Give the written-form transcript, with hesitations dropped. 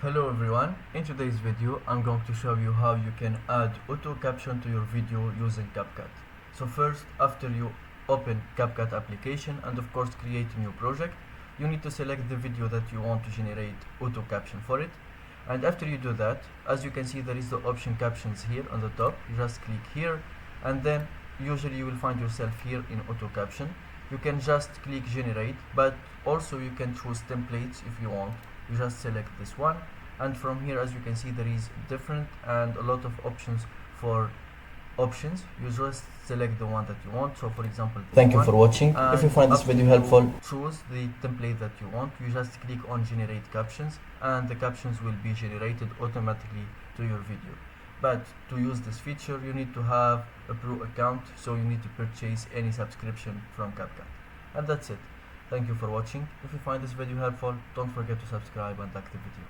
Hello everyone, in today's video I'm going to show you how you can add auto caption to your video using CapCut. So first, after you open CapCut application and of course create a new project, you need to select the video that you want to generate auto caption for it. And after you do that, as you can see, there is the option captions here on the top. You just click here and then usually you will find yourself here in auto caption. You can just click generate, but also you can choose templates if you want. You just select this one, and from here, as you can see, there is different and a lot of options for options. You just select the one that you want. So for example, Thank you for watching. If you find this video helpful, choose the template that you want. You just click on generate captions and the captions will be generated automatically to your video. But to use this feature, you need to have a pro account, so you need to purchase any subscription from CapCut. And that's it. Thank you for watching. If you find this video helpful, don't forget to subscribe and like the video.